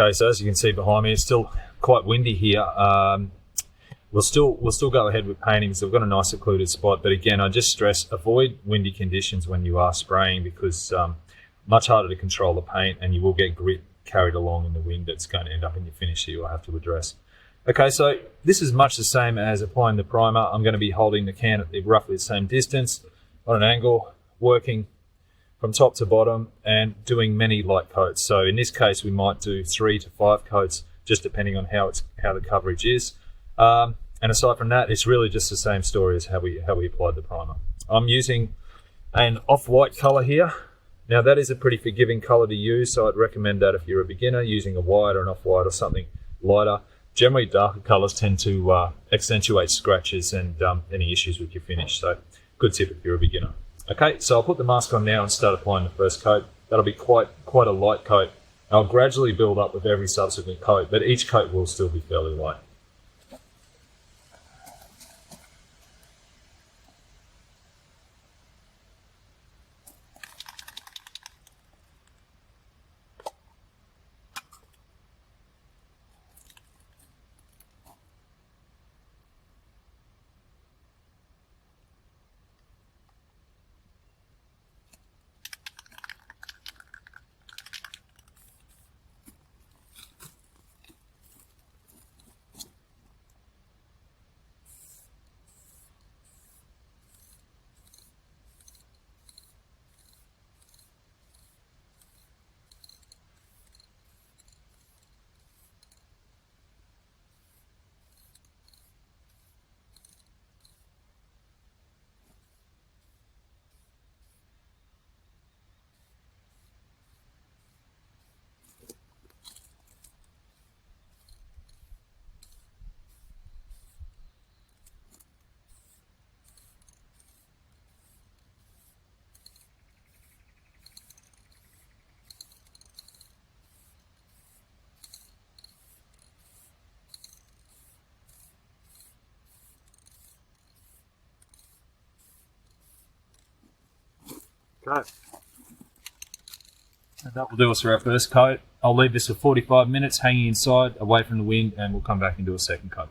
Okay, so as you can see behind me, it's still quite windy here. We'll still go ahead with painting, so we've got a nice secluded spot. But again, I just stress, avoid windy conditions when you are spraying, because much harder to control the paint, and you will get grit carried along in the wind that's going to end up in your finish that you'll have to address. Okay, so this is much the same as applying the primer. I'm going to be holding the can at roughly the same distance on an angle, working from top to bottom and doing many light coats. So in this case, we might do 3 to 5 coats, just depending on how the coverage is. And aside from that, it's really just the same story as how we applied the primer. I'm using an off-white color here. Now that is a pretty forgiving color to use, so I'd recommend that if you're a beginner, using a white or an off-white or something lighter. Generally, darker colors tend to accentuate scratches and any issues with your finish. So good tip if you're a beginner. Okay, so I'll put the mask on now and start applying the first coat. That'll be quite a light coat. I'll gradually build up with every subsequent coat, but each coat will still be fairly light. Okay. And that will do us for our first coat. I'll leave this for 45 minutes hanging inside, away from the wind, and we'll come back and do a second coat.